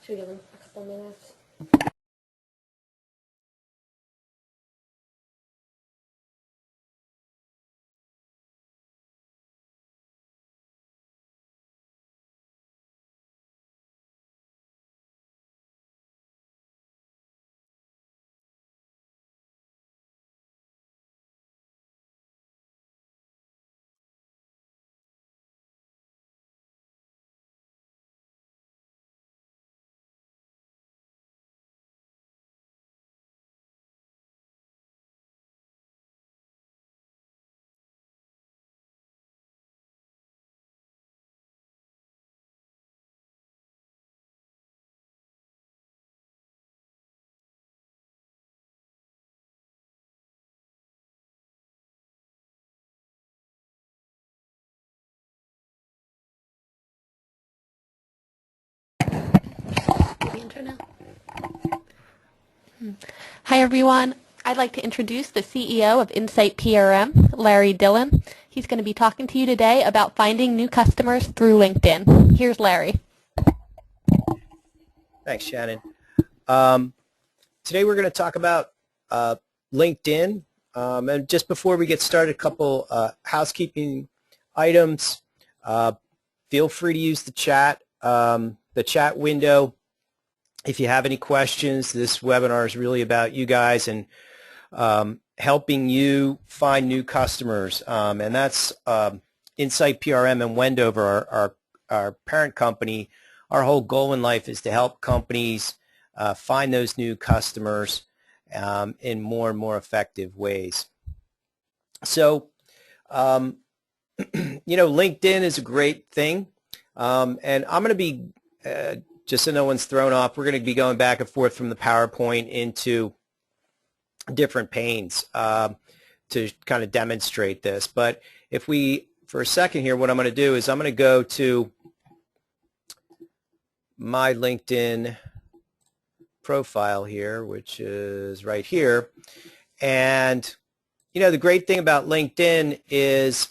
Should we give them a couple minutes? Hi everyone. I'd like to introduce the CEO of Insight PRM, Larry Dillon. He's going to be talking to you today about finding new customers through LinkedIn. Here's Larry. Thanks, Shannon. Today we're going to talk about LinkedIn. And just before we get started, a couple housekeeping items. Feel free to use the chat window. If you have any questions, this webinar is really about you guys and helping you find new customers. And that's Insight PRM and Wendover, our parent company. Our whole goal in life is to help companies find those new customers in more and more effective ways. So, LinkedIn is a great thing. And I'm going to be just so no one's thrown off, we're going to be going back and forth from the PowerPoint into different panes to kind of demonstrate this. But if we, for a second here, what I'm going to do is I'm going to go to my LinkedIn profile here, which is right here. And, the great thing about LinkedIn is,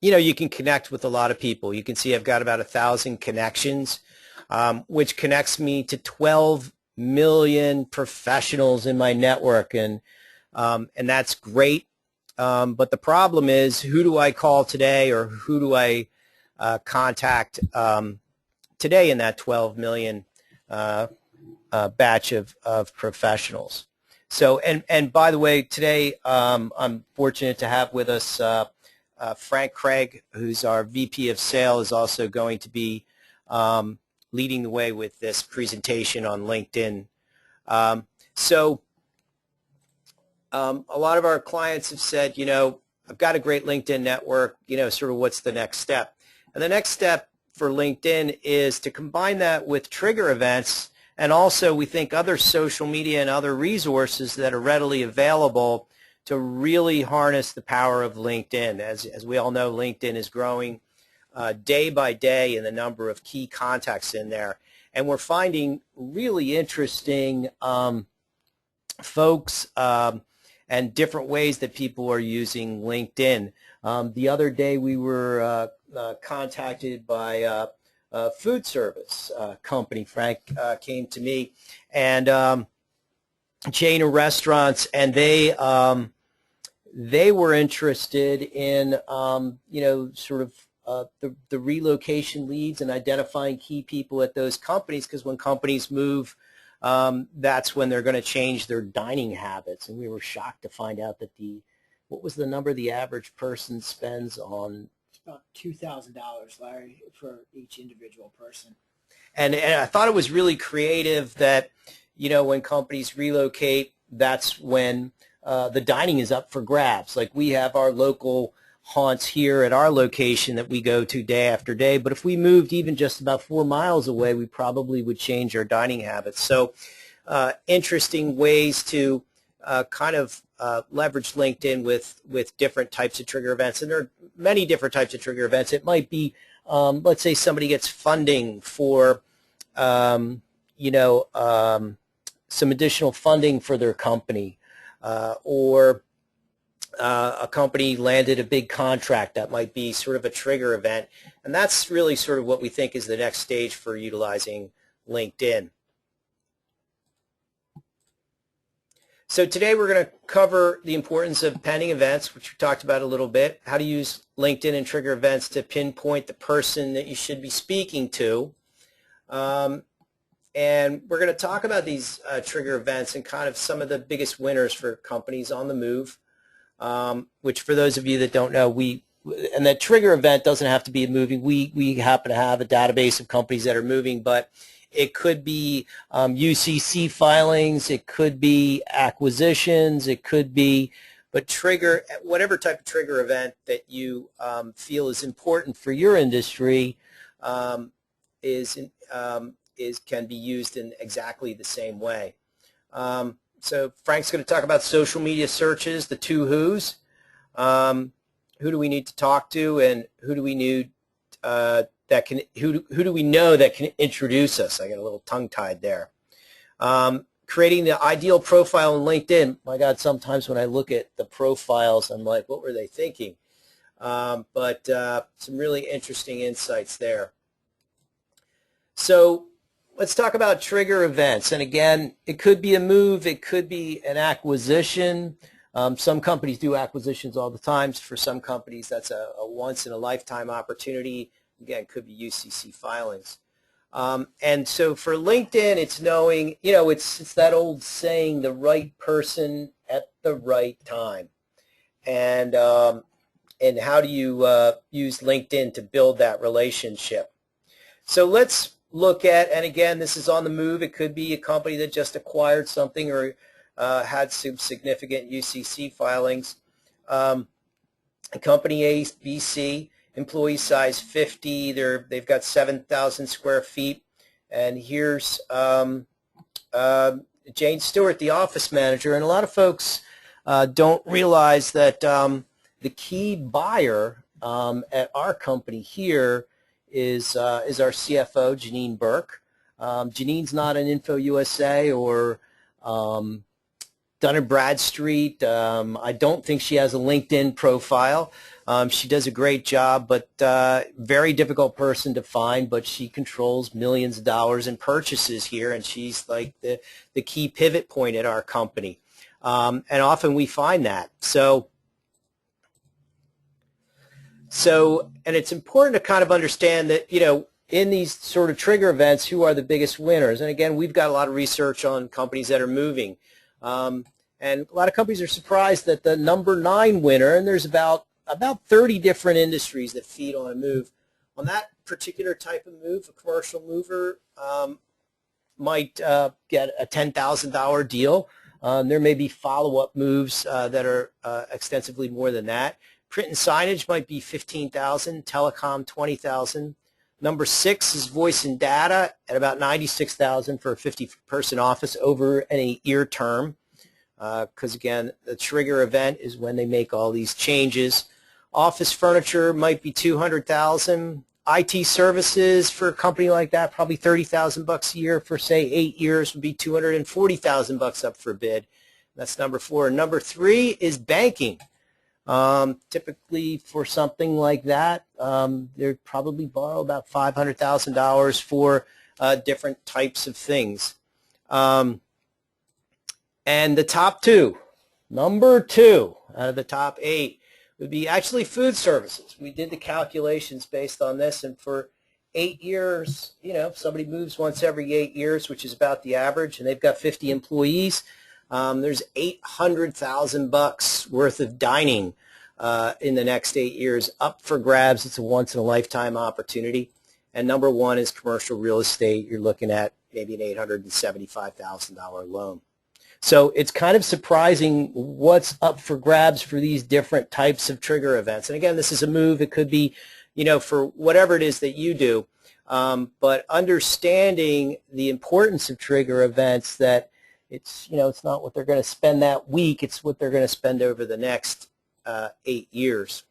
you can connect with a lot of people. You can see I've got about 1,000 connections. Which connects me to 12 million professionals in my network, and that's great. But the problem is, who do I call today, or who do I contact today in that 12 million batch of professionals? So, and by the way, today I'm fortunate to have with us Frank Craig, who's our VP of Sales, is also going to be leading the way with this presentation on LinkedIn. So a lot of our clients have said, I've got a great LinkedIn network, sort of what's the next step? And the next step for LinkedIn is to combine that with trigger events, and also we think other social media and other resources that are readily available to really harness the power of LinkedIn. As we all know, LinkedIn is growing day by day in the number of key contacts in there. And we're finding really interesting folks and different ways that people are using LinkedIn. The other day we were contacted by a food service company. Frank came to me, and chain of restaurants, and they were interested in sort of the relocation leads and identifying key people at those companies, because when companies move, that's when they're going to change their dining habits. And we were shocked to find out that what was the number the average person spends on? It's about $2,000, Larry, for each individual person. And I thought it was really creative that, when companies relocate, that's when the dining is up for grabs. Like, we have our local haunts here at our location that we go to day after day, but if we moved even just about 4 miles away, we probably would change our dining habits. So interesting ways to kind of leverage LinkedIn with different types of trigger events, and there are many different types of trigger events. It might be, let's say somebody gets funding for some additional funding for their company, or a company landed a big contract. That might be sort of a trigger event, and that's really sort of what we think is the next stage for utilizing LinkedIn. So today we're going to cover the importance of pending events, which we talked about a little bit, how to use LinkedIn and trigger events to pinpoint the person that you should be speaking to. And we're going to talk about these trigger events and kind of some of the biggest winners for companies on the move, which for those of you that don't know, and that trigger event doesn't have to be moving. We happen to have a database of companies that are moving, but it could be UCC filings, it could be acquisitions, it could be, but whatever type of trigger event that you feel is important for your industry can be used in exactly the same way. So Frank's going to talk about social media searches, the two who's. Who do we need to talk to, and who do we need who do we know that can introduce us? I got a little tongue-tied there. Creating the ideal profile on LinkedIn. My God, sometimes when I look at the profiles, I'm like, what were they thinking? But some really interesting insights there. So let's talk about trigger events. And again, it could be a move, it could be an acquisition. Some companies do acquisitions all the time. For some companies, that's a once-in-a-lifetime opportunity. Again, it could be UCC filings. And so for LinkedIn, it's knowing, it's that old saying, the right person at the right time. And how do you use LinkedIn to build that relationship? So let's look at, and again, this is on the move. It could be a company that just acquired something or had some significant UCC filings. Company A, BC, employee size 50. They've got 7,000 square feet. And here's Jane Stewart, the office manager. And a lot of folks don't realize that the key buyer at our company here is our CFO, Janine Burke. Janine's not an Info USA or Dun & Bradstreet. I don't think she has a LinkedIn profile. She does a great job, but very difficult person to find, but she controls millions of dollars in purchases here, and she's like the key pivot point at our company. And often we find that. So, and it's important to kind of understand that, in these sort of trigger events, who are the biggest winners? And again, we've got a lot of research on companies that are moving. And a lot of companies are surprised that the number 9 winner, and there's about 30 different industries that feed on a move. On that particular type of move, a commercial mover might get a $10,000 deal. There may be follow-up moves that are extensively more than that. Print and signage might be $15,000, telecom $20,000. Number 6 is voice and data at about $96,000 for a 50-person office over an 8-year term. Because again, the trigger event is when they make all these changes. Office furniture might be $200,000. IT services for a company like that, probably $30,000 a year for say 8 years would be $240,000 up for bid. That's number 4. Number 3 is banking. Typically for something like that, they'd probably borrow about $500,000 for different types of things. And the top 2, number 2 out of the top 8 would be actually food services. We did the calculations based on this, and for 8 years, if somebody moves once every 8 years, which is about the average, and they've got 50 employees, there's $800,000 worth of dining in the next 8 years up for grabs. It's a once-in-a-lifetime opportunity. And number 1 is commercial real estate. You're looking at maybe an $875,000 loan. So it's kind of surprising what's up for grabs for these different types of trigger events. And again, this is a move. It could be, for whatever it is that you do. But understanding the importance of trigger events, that it's not what they're going to spend that week. It's what they're going to spend over the next 8 years.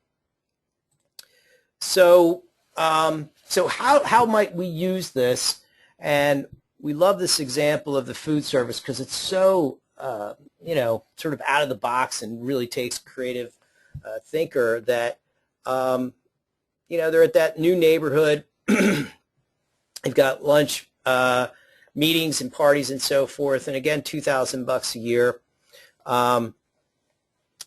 So how might we use this? And we love this example of the food service because it's so, sort of out of the box and really takes creative thinker that, they're at that new neighborhood. They've got lunch meetings and parties and so forth. And again, $2,000 a year.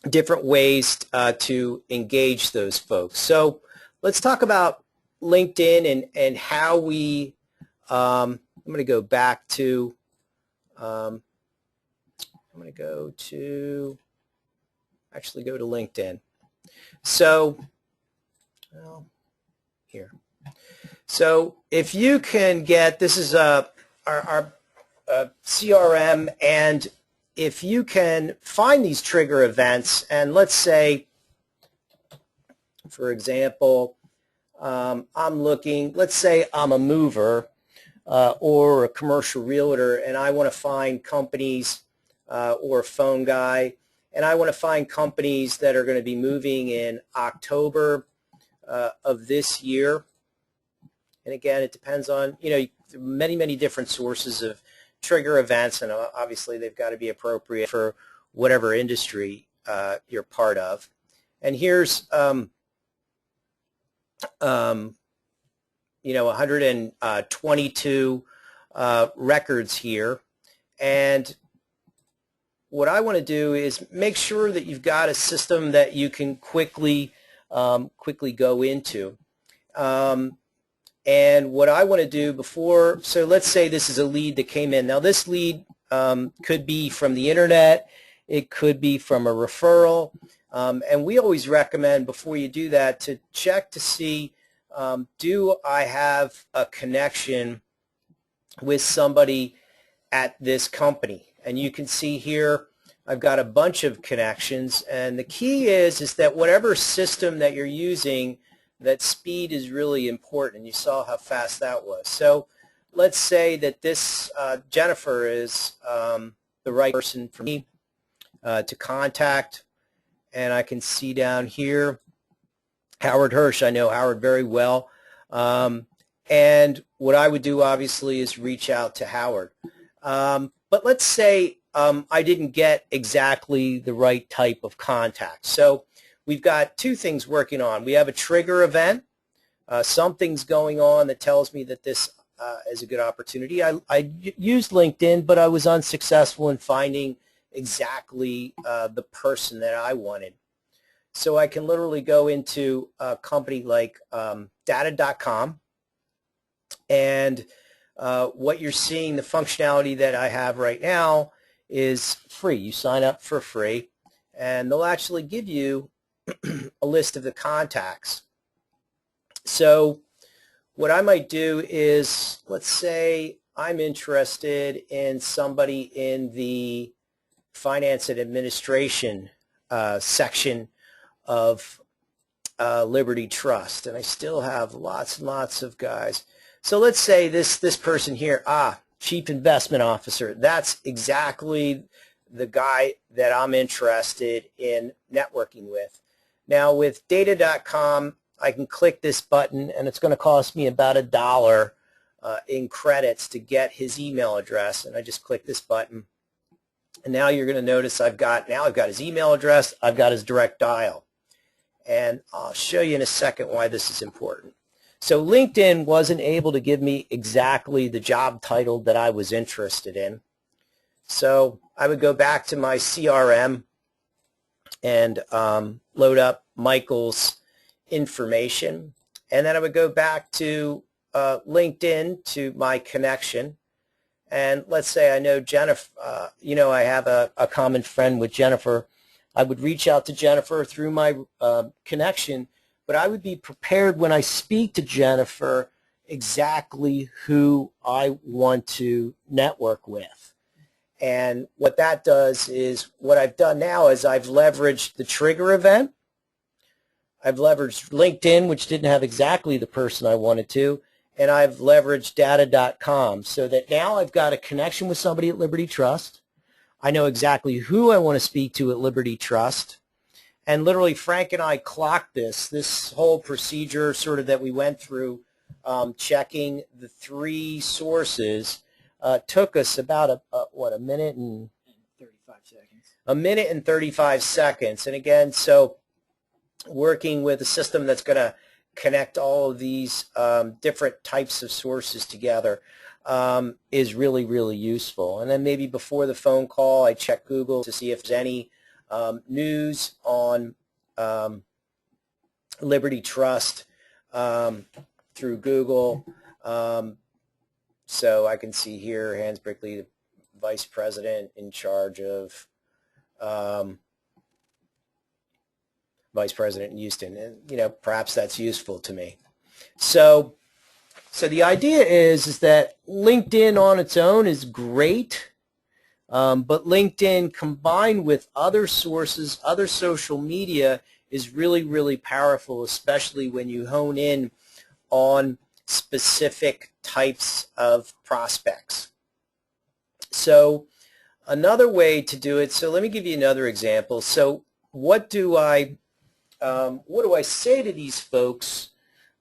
Different ways to engage those folks. So let's talk about LinkedIn and how we, I'm going to go back to, actually go to LinkedIn. So, well, here. So if you can get, this is our CRM, and if you can find these trigger events, and let's say, for example, I'm looking, let's say I'm a mover or a commercial realtor, and I want to find companies or a phone guy, and I want to find companies that are going to be moving in October of this year. And again, it depends on, many different sources of trigger events, and obviously they've got to be appropriate for whatever industry you're part of. And here's 122 records here, and what I want to do is make sure that you've got a system that you can quickly go into. And what I want to do before, so let's say this is a lead that came in. Now this lead could be from the internet, it could be from a referral, and we always recommend before you do that to check to see, do I have a connection with somebody at this company? And you can see here I've got a bunch of connections, and the key is that whatever system that you're using, that speed is really important. You saw how fast that was. So let's say that this Jennifer is the right person for me to contact, and I can see down here Howard Hirsch. I know Howard very well, and what I would do obviously is reach out to Howard. But let's say I didn't get exactly the right type of contact. So we've got two things working on. We have a trigger event. Something's going on that tells me that this is a good opportunity. I used LinkedIn, but I was unsuccessful in finding exactly the person that I wanted. So I can literally go into a company like data.com, and what you're seeing, the functionality that I have right now is free. You sign up for free, and they'll actually give you a list of the contacts. So what I might do is, let's say I'm interested in somebody in the finance and administration section of Liberty Trust, and I still have lots and lots of guys. So let's say this person here, Chief Investment Officer, that's exactly the guy that I'm interested in networking with. Now with data.com, I can click this button, and it's going to cost me about $1 in credits to get his email address, and I just click this button, and now you're going to notice I've got his email address, I've got his direct dial, and I'll show you in a second why this is important. So LinkedIn wasn't able to give me exactly the job title that I was interested in. So I would go back to my CRM and load up Michael's information. And then I would go back to LinkedIn to my connection. And let's say I know Jennifer, I have a common friend with Jennifer. I would reach out to Jennifer through my connection, but I would be prepared when I speak to Jennifer exactly who I want to network with. And what that does is, what I've done now is I've leveraged the trigger event. I've leveraged LinkedIn, which didn't have exactly the person I wanted to, and I've leveraged data.com, so that now I've got a connection with somebody at Liberty Trust. I know exactly who I want to speak to at Liberty Trust. And literally, Frank and I clocked this whole procedure sort of that we went through, checking the three sources, took us about a minute and 35 seconds. A minute and 35 seconds. And again, so working with a system that's going to connect all of these different types of sources together. is really, really useful. And then maybe before the phone call, I check Google to see if there's any news on Liberty Trust through Google. So I can see here Hans Brickley, the Vice President in charge of Vice President in Houston. And, perhaps that's useful to me. So the idea is that LinkedIn on its own is great, but LinkedIn combined with other sources, other social media is really, really powerful, especially when you hone in on specific types of prospects. So another way to do it, so let me give you another example. So what do I say to these folks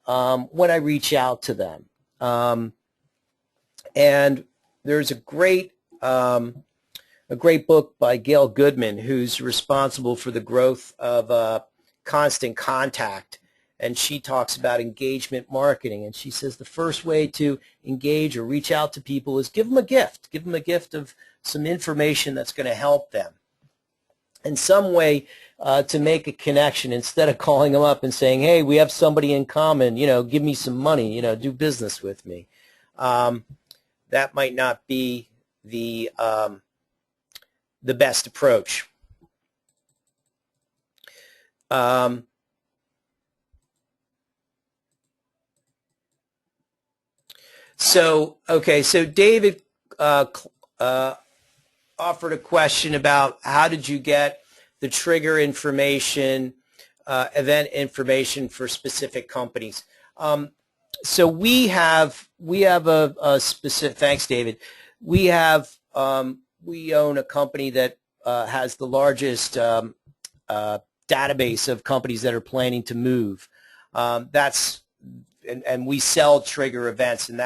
when I reach out to them? And there's a great book by Gail Goodman, who's responsible for the growth of Constant Contact, and she talks about engagement marketing, and she says the first way to engage or reach out to people is give them a gift of some information that's going to help them in some way to make a connection, instead of calling them up and saying, hey, we have somebody in common, give me some money, do business with me. That might not be the best approach. So David offered a question about how did you get the trigger information, event information for specific companies. So we have a specific. Thanks, David. We own a company that has the largest database of companies that are planning to move. And we sell trigger events, and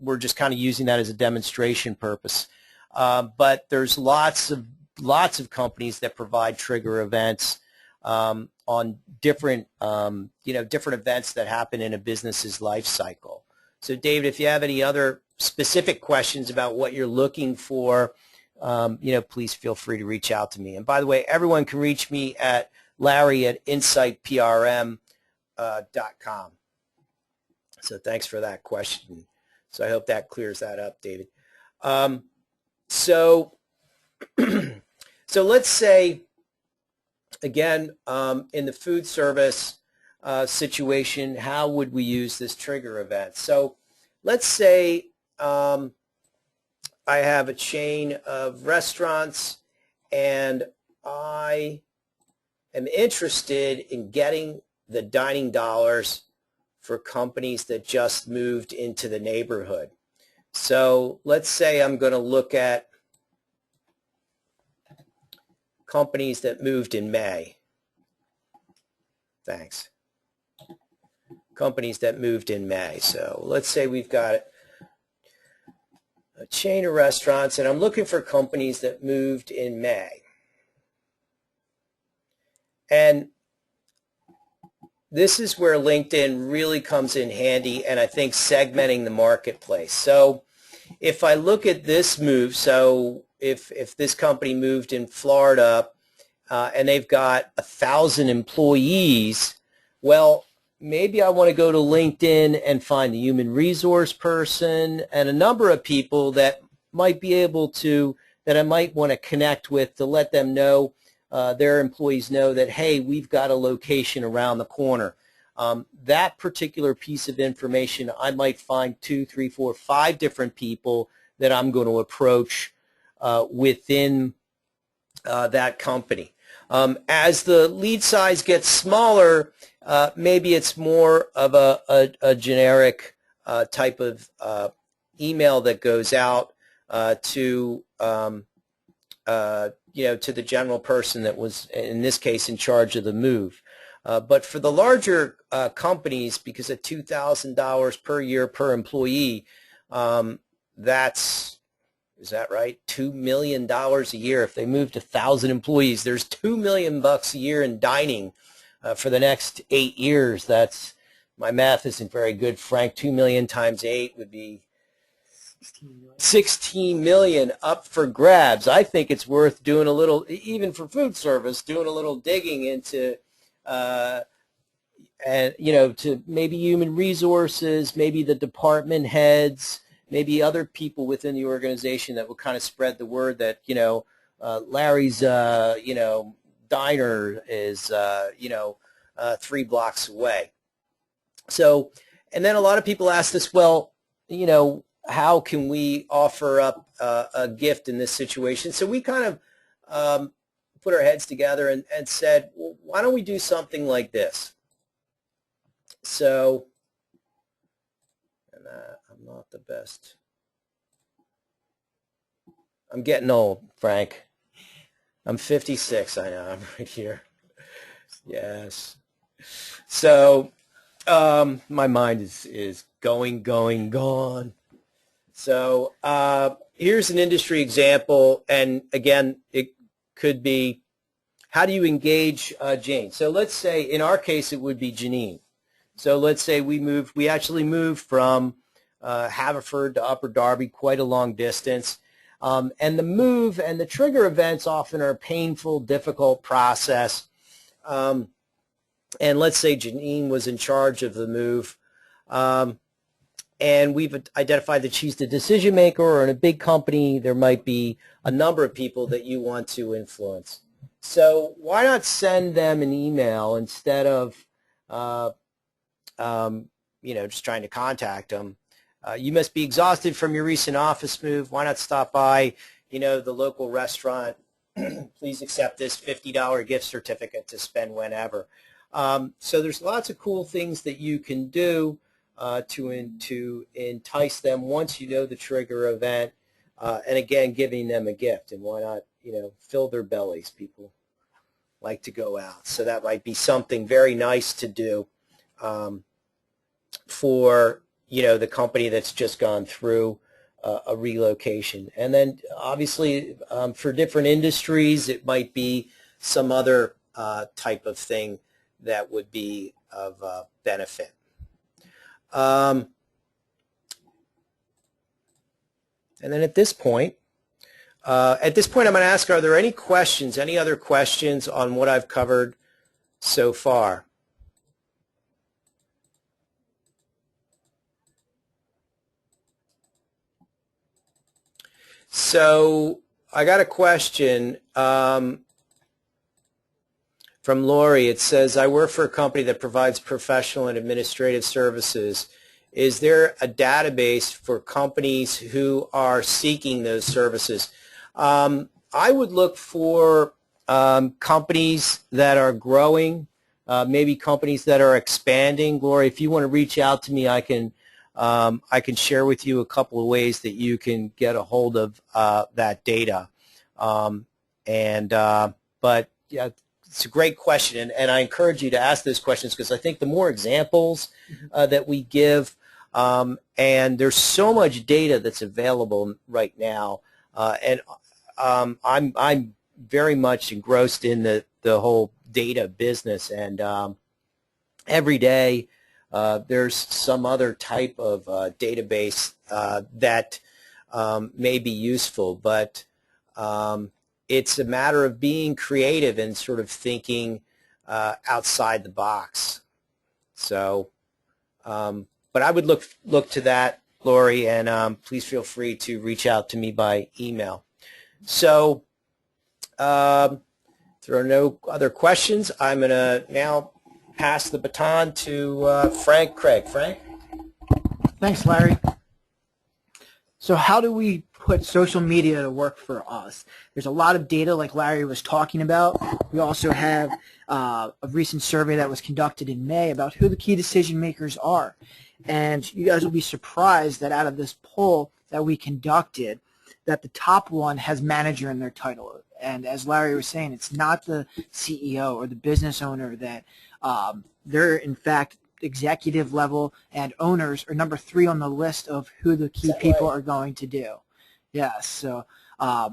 we're just kind of using that as a demonstration purpose. But there's lots of companies that provide trigger events on different different events that happen in a business's life cycle. So David, if you have any other specific questions about what you're looking for, please feel free to reach out to me. And by the way, everyone can reach me at larry@insightprm.com. So thanks for that question. So I hope that clears that up, David. So let's say, again, in the food service situation, how would we use this trigger event? So let's say I have a chain of restaurants, and I am interested in getting the dining dollars for companies that just moved into the neighborhood. So let's say I'm going to look at companies that moved in May. Thanks. Companies that moved in May. So let's say we've got a chain of restaurants, and I'm looking for companies that moved in May. And this is where LinkedIn really comes in handy, and I think segmenting the marketplace. So if I look at this move, so if this company moved in Florida and they've got 1,000 employees, well, maybe I want to go to LinkedIn and find the human resource person and a number of people that might be able to, that I might want to connect with to let them know, their employees know that, hey, we've got a location around the corner. That particular piece of information, I might find 2, 3, 4, 5 different people that I'm going to approach within that company. As the lead size gets smaller, maybe it's more of a generic type of email that goes out to to the general person that was, in this case, in charge of the move. But for the larger companies, because of $2,000 per year per employee, is that right? $2 million a year. If they moved 1,000 employees, there's $2 million a year in dining for the next 8 years. My math isn't very good, Frank. 2 million times 8 would be $16 million up for grabs. I think it's worth doing a little, even for food service, doing a little digging into, and to maybe human resources, maybe the department heads, maybe other people within the organization that will kind of spread the word that Larry's diner is 3 blocks away. So, and then a lot of people ask us, well, how can we offer up a gift in this situation? So we kind of put our heads together and said, well, why don't we do something like this? So, and I'm not the best. I'm getting old, Frank. I'm 56, I know, I'm right here. Yes. So, my mind is gone. So here's an industry example, and again, it could be, how do you engage Jane? So let's say, in our case, it would be Janine. So let's say we actually moved from Haverford to Upper Darby, quite a long distance. And the move and the trigger events often are a painful, difficult process. And let's say Janine was in charge of the move. And we've identified that she's the decision maker, or in a big company, there might be a number of people that you want to influence. So why not send them an email instead of, just trying to contact them? You must be exhausted from your recent office move. Why not stop by, the local restaurant? Please accept this $50 gift certificate to spend whenever. So there's lots of cool things that you can do to entice them once you know the trigger event, and again, giving them a gift. And why not, fill their bellies? People like to go out. So that might be something very nice to do for, the company that's just gone through a relocation. And then obviously for different industries, it might be some other type of thing that would be of benefit. And then at this point, I'm going to ask, are there any questions, any other questions on what I've covered so far? So I got a question from Lori. It says, I work for a company that provides professional and administrative services. Is there a database for companies who are seeking those services? I would look for companies that are growing, maybe companies that are expanding. Lori, if you want to reach out to me, I can share with you a couple of ways that you can get a hold of that data. But yeah, it's a great question, and I encourage you to ask those questions, because I think the more examples that we give, and there's so much data that's available right now, and I'm very much engrossed in the whole data business, and every day there's some other type of database that may be useful, but it's a matter of being creative and sort of thinking outside the box. So, but I would look to that, Lori, and please feel free to reach out to me by email. So, if there are no other questions, I'm going to now pass the baton to Frank Craig. Frank? Thanks, Larry. So how do we put social media to work for us? There's a lot of data like Larry was talking about. We also have a recent survey that was conducted in May about who the key decision makers are. And you guys will be surprised that out of this poll that we conducted, that the top one has manager in their title. And as Larry was saying, it's not the CEO or the business owner that they're in fact executive level, and owners are number 3 on the list of who the key people are going to do. Yes, so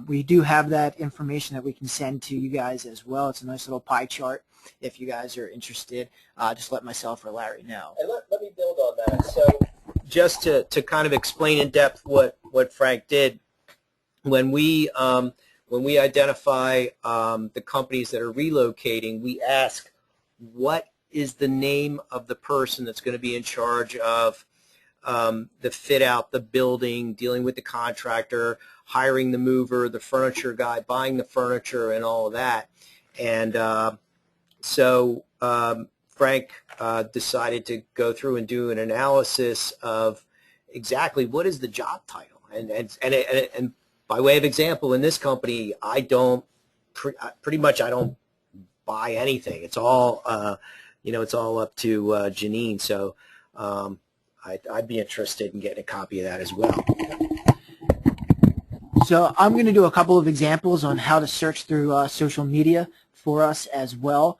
we do have that information that we can send to you guys as well. It's a nice little pie chart. If you guys are interested, just let myself or Larry know. And let me build on that. So just to kind of explain in depth what what Frank did. When we identify the companies that are relocating, we ask, what is the name of the person that's going to be in charge of the fit out, the building, dealing with the contractor, hiring the mover, the furniture guy, buying the furniture, and all of that. And so Frank decided to go through and do an analysis of exactly what is the job title. And by way of example, in this company, I don't pretty much I don't buy anything. It's all it's all up to Janine. So I'd be interested in getting a copy of that as well. So I'm going to do a couple of examples on how to search through social media for us as well,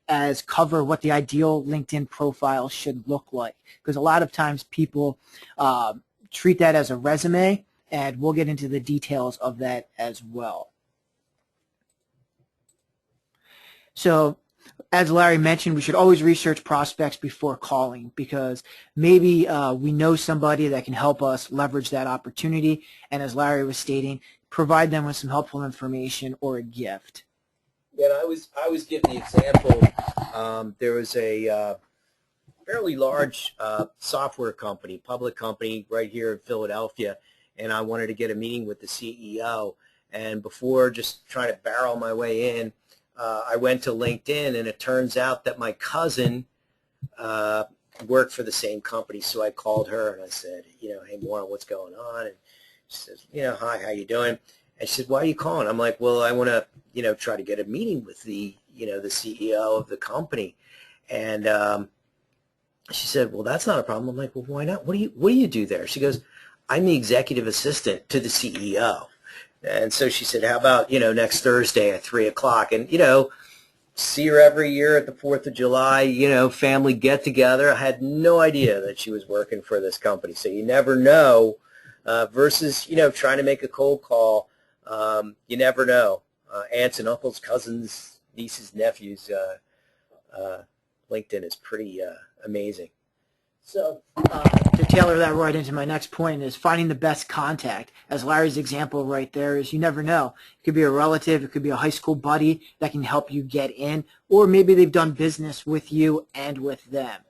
as cover what the ideal LinkedIn profile should look like. Because a lot of times people treat that as a resume, and we'll get into the details of that as well. So as Larry mentioned, we should always research prospects before calling, because maybe we know somebody that can help us leverage that opportunity, and as Larry was stating, provide them with some helpful information or a gift. Yeah, and I was giving the example. There was a fairly large software company, public company right here in Philadelphia, and I wanted to get a meeting with the CEO. And before just trying to barrel my way in, I went to LinkedIn, and it turns out that my cousin worked for the same company. So I called her and I said, hey, Maura, what's going on? And she says, hi, how you doing? And she said, why are you calling? I'm like, well, I want to, try to get a meeting with the CEO of the company. And she said, well, that's not a problem. I'm like, well, why not? What do you do there? She goes, I'm the executive assistant to the CEO. And so she said, how about, next Thursday at 3 o'clock? And, see her every year at the 4th of July, family get together. I had no idea that she was working for this company. So you never know versus, trying to make a cold call. You never know. Aunts and uncles, cousins, nieces, nephews, LinkedIn is pretty amazing. So to tailor that right into my next point is finding the best contact. As Larry's example right there is, you never know. It could be a relative, it could be a high school buddy that can help you get in, or maybe they've done business with you and with them.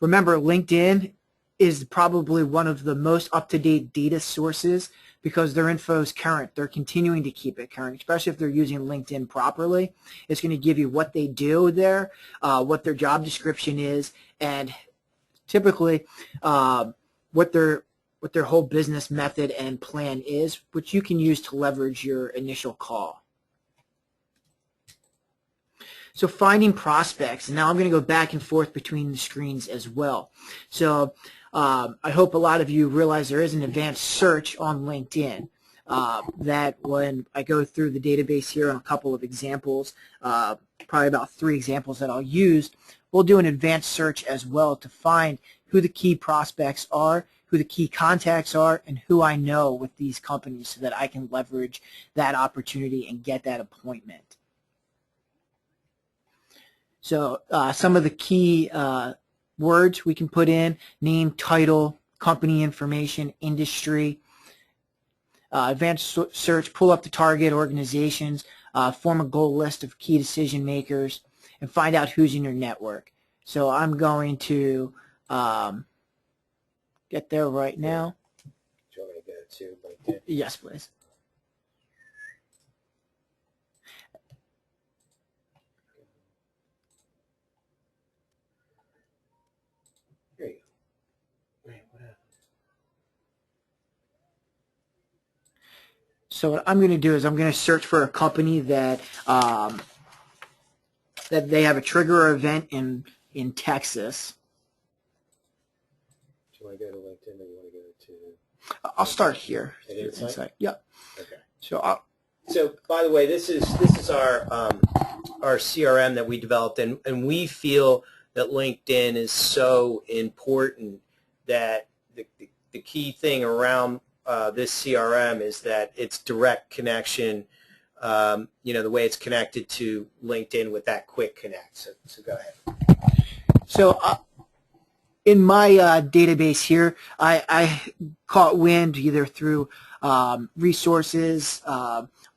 Remember, LinkedIn is probably one of the most up-to-date data sources because their info is current. They're continuing to keep it current, especially if they're using LinkedIn properly. It's going to give you what they do there, what their job description is, and typically what their whole business method and plan is, which you can use to leverage your initial call. So finding prospects, and now I'm going to go back and forth between the screens as well. So I hope a lot of you realize there is an advanced search on LinkedIn that when I go through the database here on a couple of examples, probably about 3 examples that I'll use, we'll do an advanced search as well to find who the key prospects are, who the key contacts are, and who I know with these companies so that I can leverage that opportunity and get that appointment. So some of the key words we can put in: name, title, company information, industry. Advanced search, pull up the target organizations, form a goal list of key decision makers, and find out who's in your network. So I'm going to get there right now. Do you want me to go to LinkedIn? Yes, please. Here you go. Wait, what happened? So what I'm going to do is I'm going to search for a company that that they have a trigger event in Texas. Do you want to go to LinkedIn or you want to go to? I'll start here. Insight? Yep. Okay. So by the way, this is our CRM that we developed, and we feel that LinkedIn is so important that the key thing around this CRM is that it's direct connection. The way it's connected to LinkedIn with that quick connect. So go ahead. So in my database here, I caught wind either through resources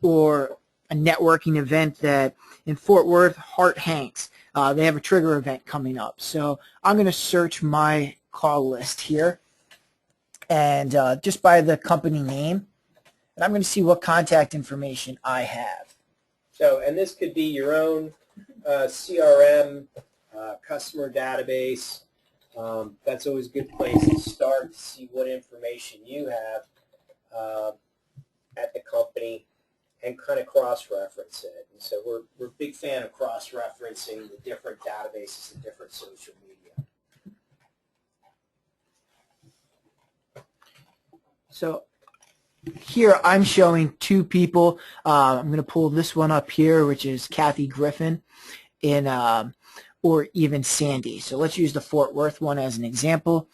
or a networking event that in Fort Worth, Hart Hanks, they have a trigger event coming up. So I'm going to search my call list here and just by the company name, and I'm going to see what contact information I have. So, and this could be your own CRM, customer database. That's always a good place to start to see what information you have at the company and kind of cross-reference it. And so we're a big fan of cross-referencing the different databases and different social media. So here I'm showing two people. I'm going to pull this one up here, which is Kathy Griffin in or even Sandy. So let's use the Fort Worth one as an example.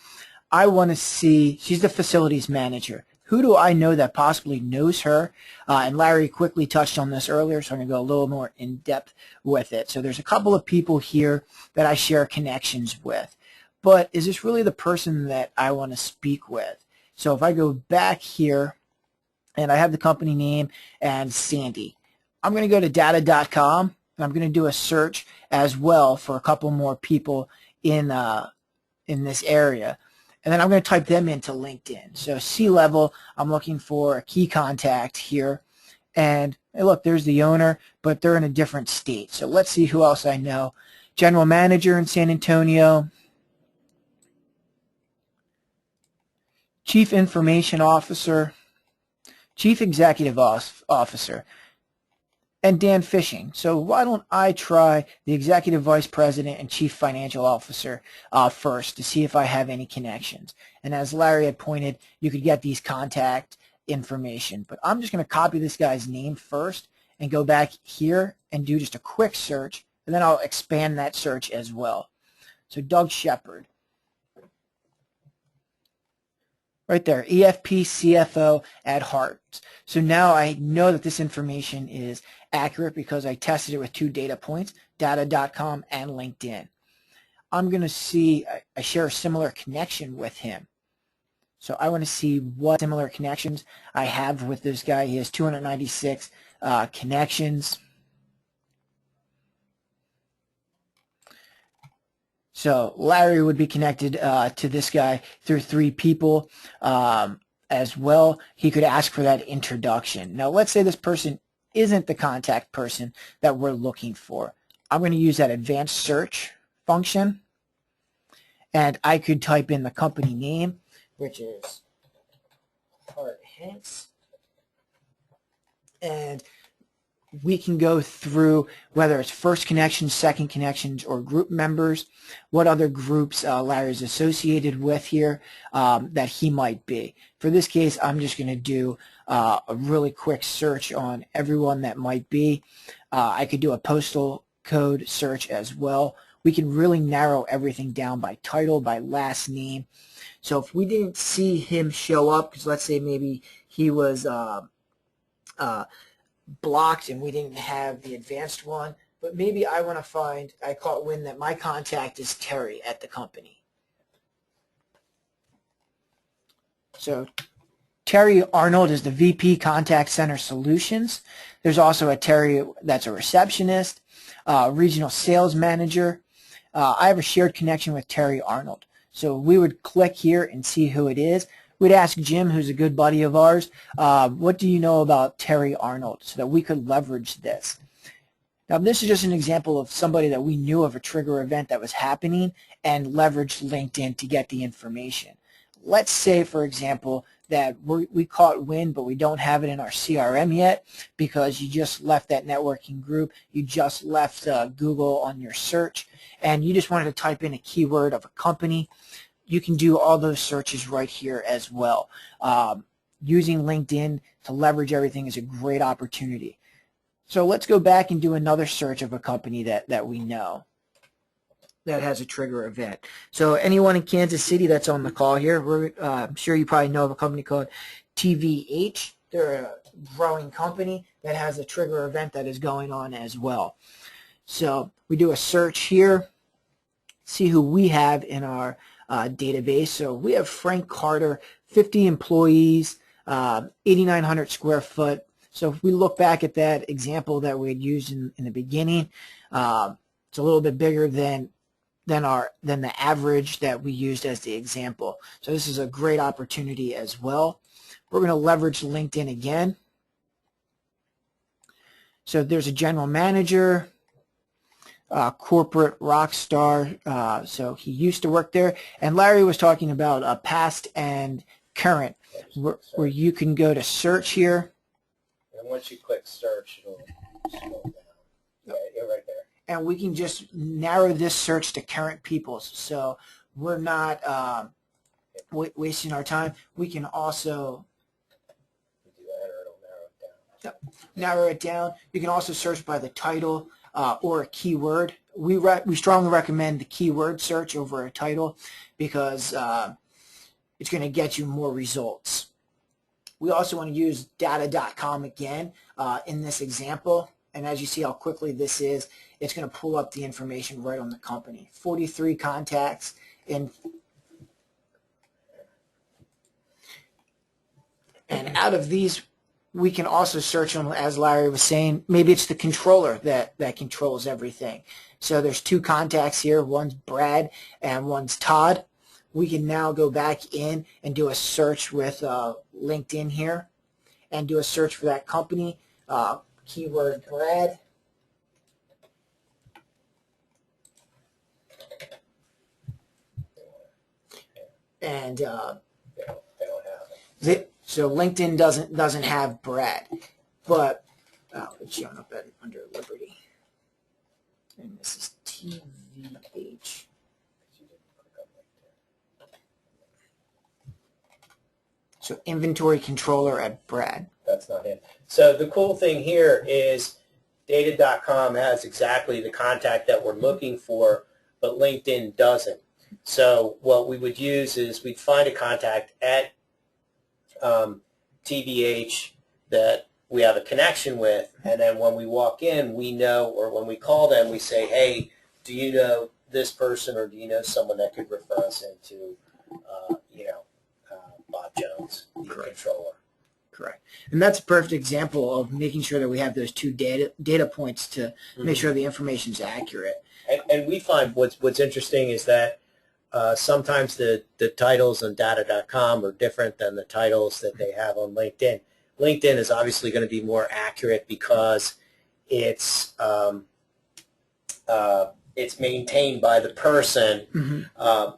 I want to see, she's the facilities manager. Who do I know that possibly knows her? And Larry quickly touched on this earlier, so I'm going to go a little more in depth with it. So there's a couple of people here that I share connections with. But is this really the person that I want to speak with? So if I go back here, and I have the company name and Sandy, I'm going to go to data.com, and I'm going to do a search as well for a couple more people in this area. And then I'm going to type them into LinkedIn. So C-level, I'm looking for a key contact here. And hey, look, there's the owner, but they're in a different state. So let's see who else I know. General manager in San Antonio. Chief information officer. Chief executive officer. And Dan Fishing. So why don't I try the executive vice president and chief financial officer first to see if I have any connections. And as Larry had pointed, you could get these contact information. But I'm just going to copy this guy's name first and go back here and do just a quick search, and then I'll expand that search as well. So Doug Shepard. Right there, EFP CFO at Hart. So now I know that this information is accurate because I tested it with two data points, data.com and LinkedIn. I'm going to see, I share a similar connection with him. So I want to see what similar connections I have with this guy. He has 296 connections. So Larry would be connected to this guy through 3 people as well. He could ask for that introduction. Now let's say this person isn't the contact person that we're looking for. I'm going to use that advanced search function, and I could type in the company name, which is Hart Hanks, and we can go through whether it's first connections, second connections, or group members, what other groups Larry's associated with here that he might be. For this case, I'm just going to do a really quick search on everyone that might be. I could do a postal code search as well. We can really narrow everything down by title, by last name. So if we didn't see him show up, because let's say maybe he was blocked and we didn't have the advanced one, but maybe I want to find, I caught wind that my contact is Terry at the company. So Terry Arnold is the VP Contact Center Solutions. There's also a Terry that's a receptionist, regional sales manager. I have a shared connection with Terry Arnold. So we would click here and see who it is. We'd ask Jim, who's a good buddy of ours, what do you know about Terry Arnold, so that we could leverage this. Now, this is just an example of somebody that we knew of a trigger event that was happening and leveraged LinkedIn to get the information. Let's say, for example, that we caught wind, but we don't have it in our CRM yet because you just left that networking group, you just left Google on your search, and you just wanted to type in a keyword of a company. You can do all those searches right here as well. Using LinkedIn to leverage everything is a great opportunity. So let's go back and do another search of a company that we know that has a trigger event. So anyone in Kansas City that's on the call here, I'm sure you probably know of a company called TVH. They're a growing company that has a trigger event that is going on as well. So we do a search here see who we have in our database. So we have Frank Carter, 50 employees, 8,900 square foot. So if we look back at that example that we had used in the beginning, it's a little bit bigger than the average that we used as the example. So this is a great opportunity as well. We're going to leverage LinkedIn again. So there's a general manager, corporate rock star. So he used to work there. And Larry was talking about past and current, where you can go to search here. And once you click search, it'll scroll down. Yeah, you're right there. And we can just narrow this search to current people. So we're not wasting our time. We can also narrow it down. You can also search by the title or a keyword. We strongly recommend the keyword search over a title because it's going to get you more results. We also want to use data.com again in this example. And as you see how quickly this is, it's going to pull up the information right on the company. 43 contacts and out of these, we can also search them, as Larry was saying. Maybe it's the controller that controls everything. So there's 2 contacts here. One's Brad and one's Todd. We can now go back in and do a search with LinkedIn here and do a search for that company. Keyword Brad. And They don't have it. So LinkedIn doesn't have Brad, but it's showing up under Liberty. And this is TVH. So inventory controller at Brad. That's not him. So the cool thing here is data.com has exactly the contact that we're looking for, but LinkedIn doesn't. So what we would use is we'd find a contact at TVH that we have a connection with, and then when we walk in, we know, or when we call them, we say, hey, do you know this person, or do you know someone that could refer us into, Bob Jones, the controller? Correct. And that's a perfect example of making sure that we have those 2 data points to make sure the information is accurate. And we find what's interesting is that sometimes the titles on data.com are different than the titles that they have on LinkedIn. LinkedIn is obviously going to be more accurate because it's maintained by the person,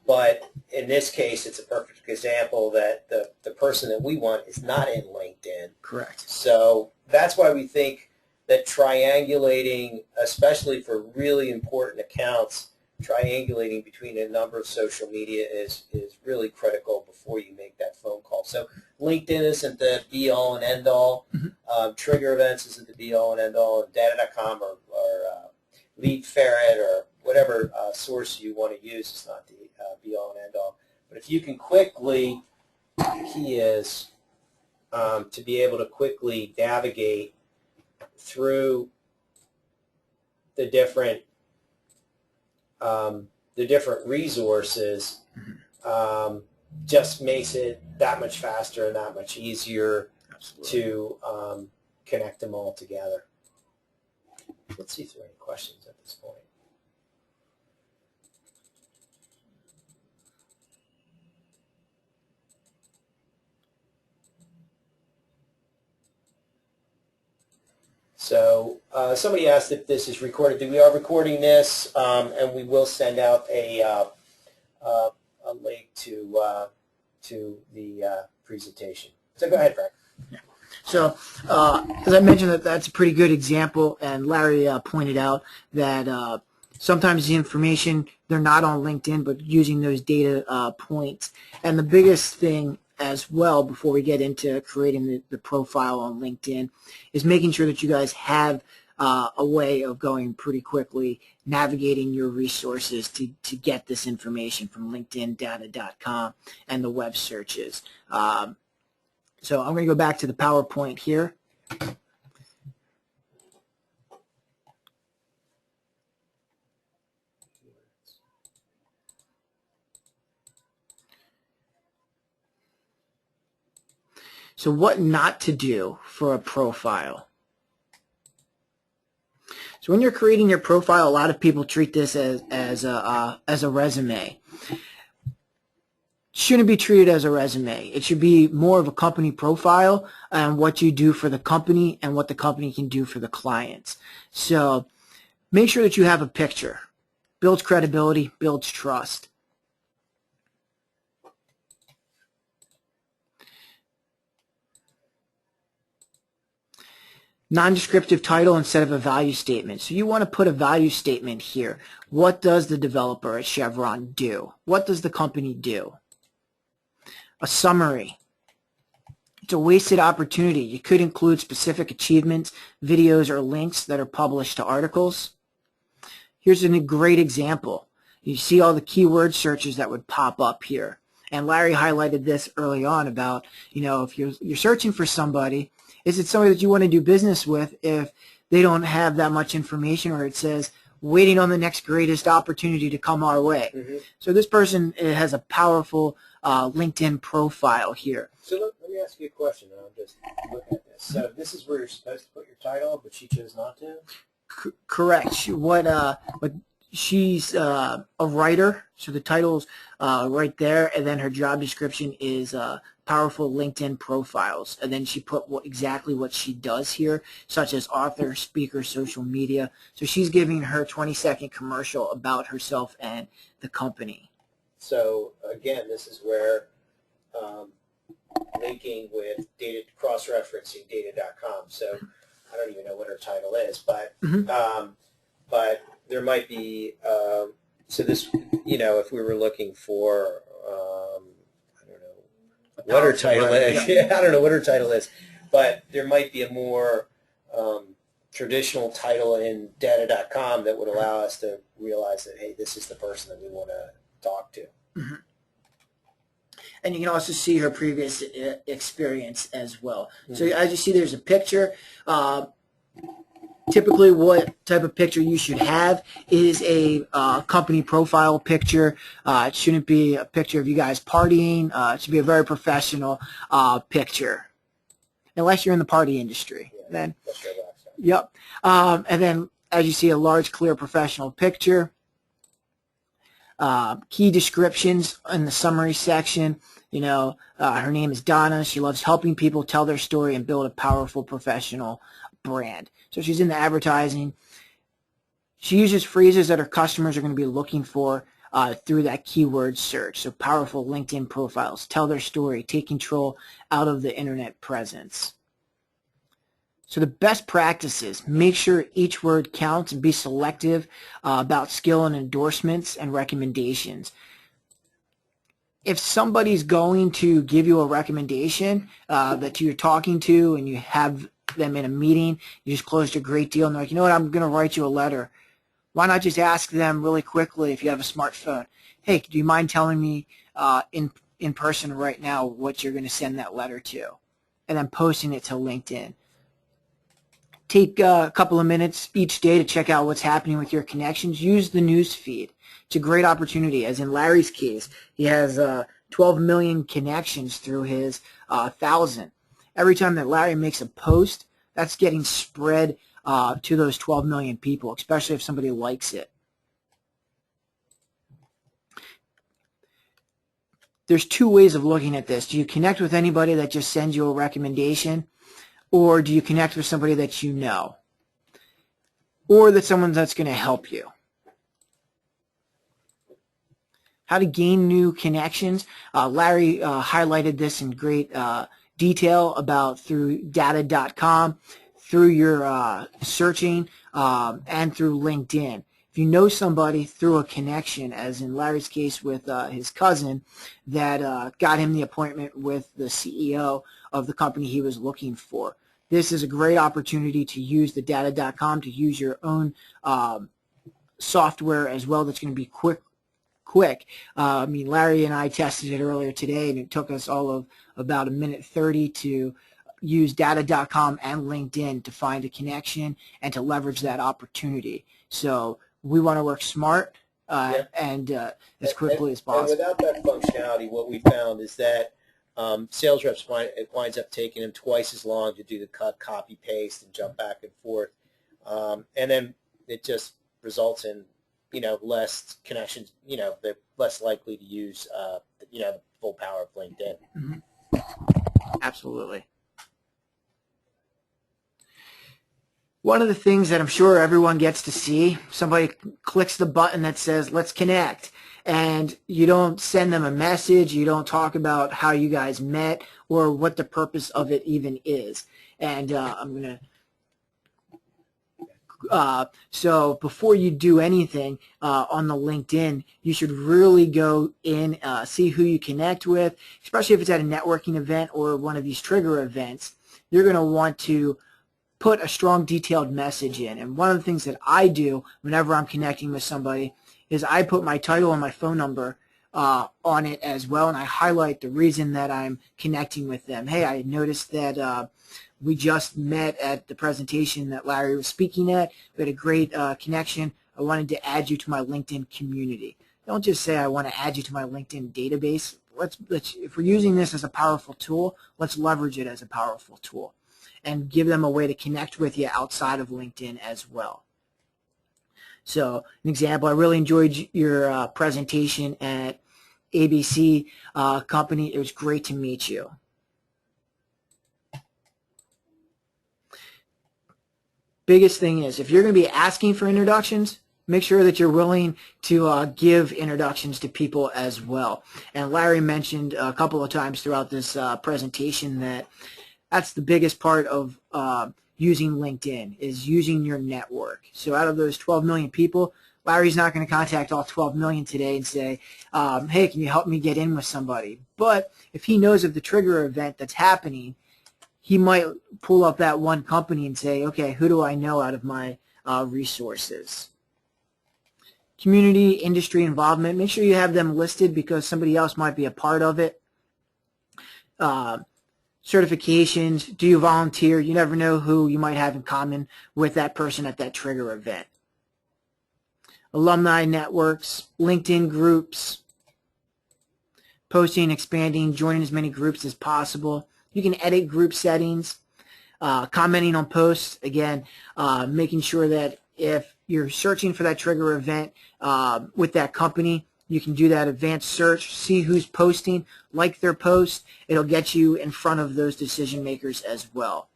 but in this case, it's a perfect example that the person that we want is not in LinkedIn. Correct. So that's why we think that triangulating, especially for really important accounts, triangulating between a number of social media is really critical before you make that phone call. So LinkedIn isn't the be-all and end-all. Trigger events isn't the be-all and end-all. And data.com or Lead Ferret or whatever source you want to use is not the be-all and end-all. But if you can quickly, the key is to be able to quickly navigate through the different resources, just makes it that much faster and that much easier to connect them all together. Let's see if there are any questions at this point. So somebody asked if this is recorded. We are recording this, and we will send out a link to the presentation. So go ahead, Frank. Yeah. So as I mentioned, that's a pretty good example, and Larry pointed out that sometimes the information, they're not on LinkedIn, but using those data points. And the biggest thing as well, before we get into creating the profile on LinkedIn, is making sure that you guys have a way of going pretty quickly, navigating your resources to get this information from LinkedIn, data.com, and the web searches. So I'm going to go back to the PowerPoint here. So what not to do for a profile. So when you're creating your profile, a lot of people treat this as a resume. Shouldn't be treated as a resume. It should be more of a company profile and what you do for the company and what the company can do for the clients. So make sure that you have a picture. Builds credibility, builds trust. Non-descriptive title instead of a value statement. So you want to put a value statement here. What does the developer at Chevron do? What does the company do? A summary. It's a wasted opportunity. You could include specific achievements, videos, or links that are published to articles. Here's a great example. You see all the keyword searches that would pop up here. And Larry highlighted this early on about, if you're searching for somebody, is it somebody that you want to do business with if they don't have that much information, or it says waiting on the next greatest opportunity to come our way? Mm-hmm. So this person has a powerful LinkedIn profile here. So let me ask you a question. I'm just looking at this. So this is where you're supposed to put your title, but she chose not to? Correct. She's a writer, so the title's right there, and then her job description is powerful LinkedIn profiles, and then she put exactly what she does here, such as author, speaker, social media. So she's giving her 20-second commercial about herself and the company. So again, this is where linking with data, cross-referencing data.com. So I don't even know what her title is, but but there might be so this, if we were looking for I don't know what her title is. Yeah, I don't know what her title is, but there might be a more traditional title in data.com that would allow us to realize that, hey, this is the person that we want to talk to. Mm-hmm. And you can also see her previous experience as well. Mm-hmm. So as you see, there's a picture. Typically, what type of picture you should have is a company profile picture. It shouldn't be a picture of you guys partying. It should be a very professional picture, unless you're in the party industry. Yeah, then, yep. And then, as you see, a large, clear, professional picture. Key descriptions in the summary section. Her name is Donna. She loves helping people tell their story and build a powerful professional brand. So she's in the advertising. She uses phrases that her customers are going to be looking for through that keyword search. So powerful LinkedIn profiles, tell their story, take control out of the internet presence. So the best practices, make sure each word counts and be selective about skill and endorsements and recommendations. If somebody's going to give you a recommendation that you're talking to and you have them in a meeting, you just closed a great deal and they're like, you know what, I'm going to write you a letter. Why not just ask them really quickly if you have a smartphone, hey, do you mind telling me in person right now what you're going to send that letter to? And then posting it to LinkedIn. Take a couple of minutes each day to check out what's happening with your connections. Use the news feed. It's a great opportunity. As in Larry's case, he has 12 million connections through his 1,000. Every time that Larry makes a post, that's getting spread to those 12 million people, especially if somebody likes it. There's two ways of looking at this. Do you connect with anybody that just sends you a recommendation? Or do you connect with somebody that you know? Or that someone that's going to help you? How to gain new connections. Larry highlighted this in great detail about through data.com, through your searching, and through LinkedIn. If you know somebody through a connection, as in Larry's case with his cousin, that got him the appointment with the CEO of the company he was looking for. This is a great opportunity to use the data.com, to use your own software as well that's going to be quick. Larry and I tested it earlier today, and it took us all of about 1:30 to use data.com and LinkedIn to find a connection and to leverage that opportunity. So we want to work smart and as quickly as possible. And without that functionality, what we found is that sales reps it winds up taking them twice as long to do the cut, copy, paste, and jump back and forth. And then it just results in, less connections, they're less likely to use, the full power of LinkedIn. Mm-hmm. Absolutely. One of the things that I'm sure everyone gets to see, somebody clicks the button that says, let's connect, and you don't send them a message, you don't talk about how you guys met or what the purpose of it even is. And I'm going to so before you do anything on the LinkedIn, you should really go in, see who you connect with, especially if it's at a networking event or one of these trigger events. You're going to want to put a strong detailed message in. And one of the things that I do whenever I'm connecting with somebody is I put my title and my phone number on it as well, and I highlight the reason that I'm connecting with them. Hey, I noticed that we just met at the presentation that Larry was speaking at. We had a great connection. I wanted to add you to my LinkedIn community. Don't just say I want to add you to my LinkedIn database. Let's if we're using this as a powerful tool, let's leverage it as a powerful tool and give them a way to connect with you outside of LinkedIn as well. So an example, I really enjoyed your presentation at ABC company. It was great to meet you. Biggest thing is, if you're going to be asking for introductions, make sure that you're willing to give introductions to people as well. And Larry mentioned a couple of times throughout this presentation that that's the biggest part of using LinkedIn, is using your network. So out of those 12 million people, Larry's not going to contact all 12 million today and say, hey, can you help me get in with somebody? But if he knows of the trigger event that's happening, he might pull up that one company and say, okay, who do I know out of my resources? Community, industry involvement, make sure you have them listed because somebody else might be a part of it. Certifications, do you volunteer? You never know who you might have in common with that person at that trigger event. Alumni networks, LinkedIn groups, posting, expanding, joining as many groups as possible. You can edit group settings, commenting on posts, again, making sure that if you're searching for that trigger event with that company, you can do that advanced search, see who's posting, like their post. It'll get you in front of those decision makers as well.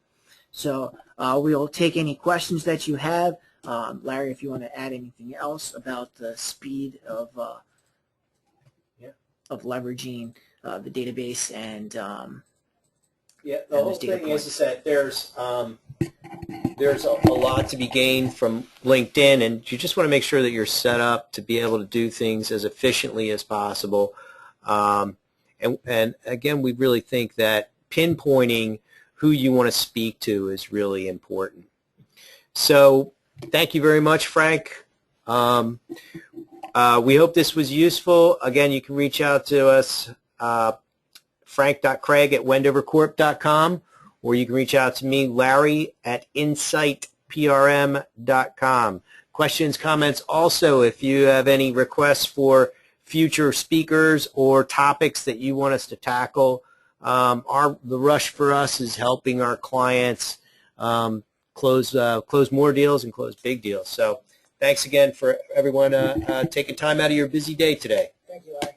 So we'll take any questions that you have. Larry, if you want to add anything else about the speed of leveraging the database and yeah, the whole thing is that there's a lot to be gained from LinkedIn, and you just want to make sure that you're set up to be able to do things as efficiently as possible. And again, we really think that pinpointing who you want to speak to is really important. So thank you very much, Frank. We hope this was useful. Again, you can reach out to us, frank.craig@wendovercorp.com, or you can reach out to me, Larry, at insightprm.com. Questions, comments. Also, if you have any requests for future speakers or topics that you want us to tackle, the rush for us is helping our clients close more deals and close big deals. So thanks again for everyone taking time out of your busy day today. Thank you, Larry.